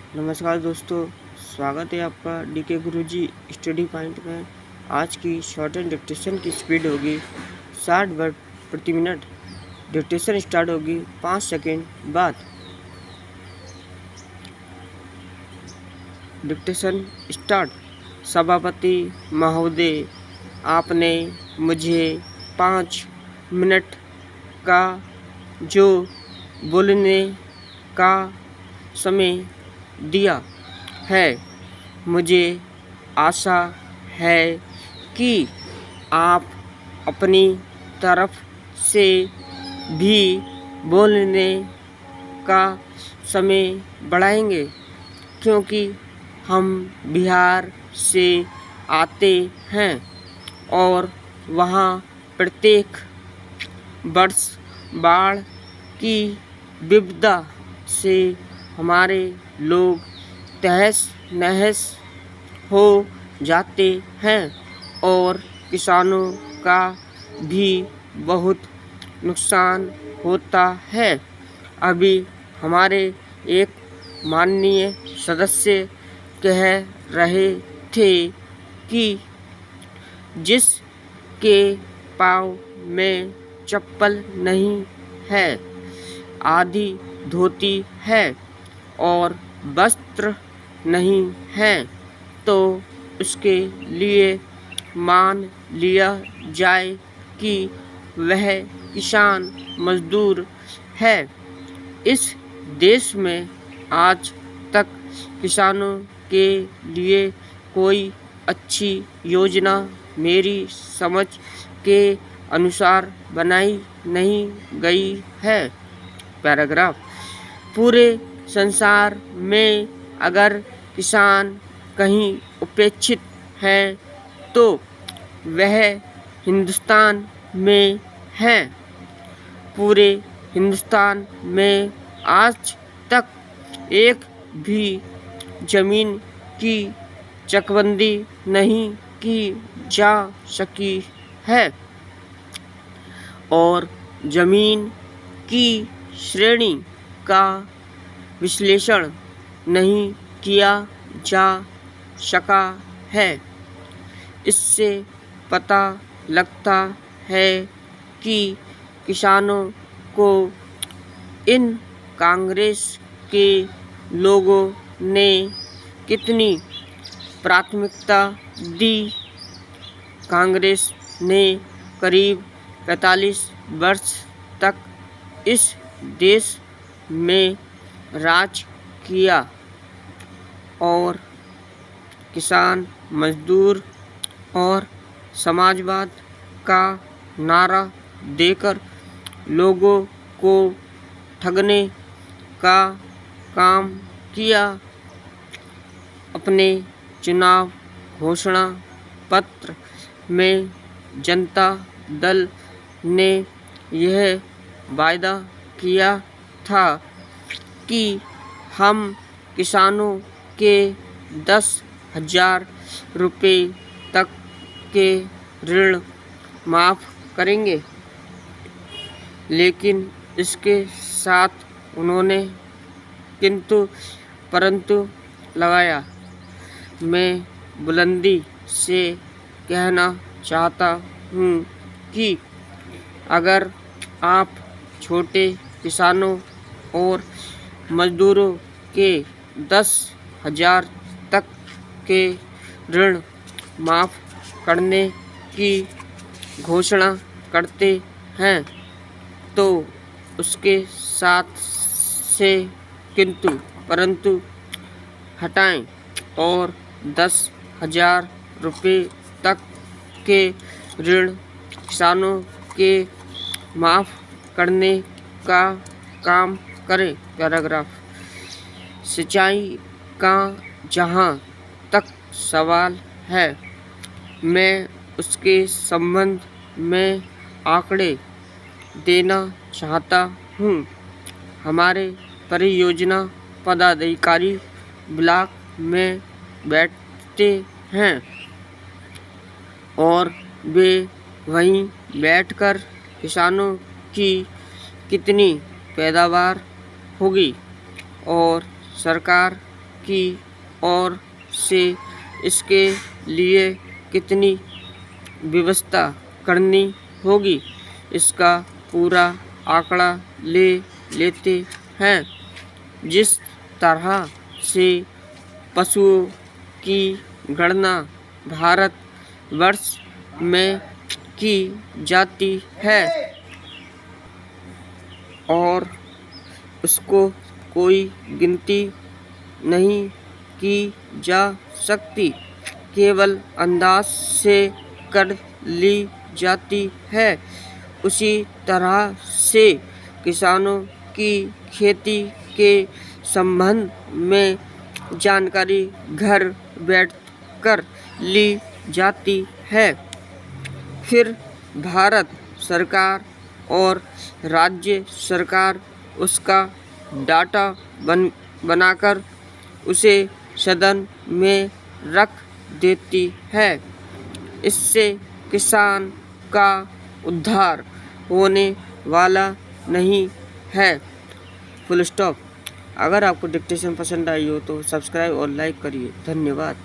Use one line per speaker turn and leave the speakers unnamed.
नमस्कार दोस्तों, स्वागत है आपका डीके गुरुजी स्टडी पॉइंट में। आज की शॉर्ट एंड डिक्टेशन की स्पीड होगी 60 वर्ड प्रति मिनट। डिक्टेशन स्टार्ट होगी 5 सेकेंड बाद। Dictation start. सभापति महोदय, आपने मुझे 5 मिनट का जो बोलने का समय दिया है, मुझे आशा है कि आप अपनी तरफ से भी बोलने का समय बढ़ाएंगे, क्योंकि हम बिहार से आते हैं और वहाँ प्रत्येक वर्ष बाढ़ की विपदा से हमारे लोग तहस नहस हो जाते हैं और किसानों का भी बहुत नुकसान होता है। अभी हमारे एक माननीय सदस्य कह रहे थे कि जिसके पाँव में चप्पल नहीं है, आधी धोती है और वस्त्र नहीं है, तो उसके लिए मान लिया जाए कि वह किसान मजदूर है। इस देश में आज तक किसानों के लिए कोई अच्छी योजना मेरी समझ के अनुसार बनाई नहीं गई है। पैराग्राफ। पूरे संसार में अगर किसान कहीं उपेक्षित है तो वह हिंदुस्तान में है। पूरे हिंदुस्तान में आज तक एक भी जमीन की चकबंदी नहीं की जा सकी है और जमीन की श्रेणी का विश्लेषण नहीं किया जा सका है। इससे पता लगता है कि किसानों को इन कांग्रेस के लोगों ने कितनी प्राथमिकता दी। कांग्रेस ने करीब 45 वर्ष तक इस देश में राज किया और किसान मजदूर और समाजवाद का नारा देकर लोगों को ठगने का काम किया। अपने चुनाव घोषणा पत्र में जनता दल ने यह वायदा किया था कि हम किसानों के 10,000 रुपये तक के ऋण माफ़ करेंगे, लेकिन इसके साथ उन्होंने किंतु परंतु लगाया। मैं बुलंदी से कहना चाहता हूँ कि अगर आप छोटे किसानों और मजदूरों के 10,000 तक के ऋण माफ़ करने की घोषणा करते हैं, तो उसके साथ से किंतु परंतु हटाएं और 10,000 रुपये तक के ऋण किसानों के माफ़ करने का काम करें। पैराग्राफ। सिंचाई का जहाँ तक सवाल है, मैं उसके संबंध में आंकड़े देना चाहता हूँ। हमारे परियोजना पदाधिकारी ब्लॉक में बैठते हैं और वे वहीं बैठकर किसानों की कितनी पैदावार होगी और सरकार की ओर से इसके लिए कितनी व्यवस्था करनी होगी, इसका पूरा आंकड़ा ले लेते हैं। जिस तरह से पशुओं की गणना भारत वर्ष में की जाती है और उसको कोई गिनती नहीं की जा सकती, केवल अंदाज से कर ली जाती है, उसी तरह से किसानों की खेती के संबंध में जानकारी घर बैठकर ली जाती है। फिर भारत सरकार और राज्य सरकार उसका डाटा बनाकर उसे सदन में रख देती है। इससे किसान का उद्धार होने वाला नहीं है। Full stop. अगर आपको डिक्टेशन पसंद आई हो तो सब्सक्राइब और लाइक करिए। धन्यवाद।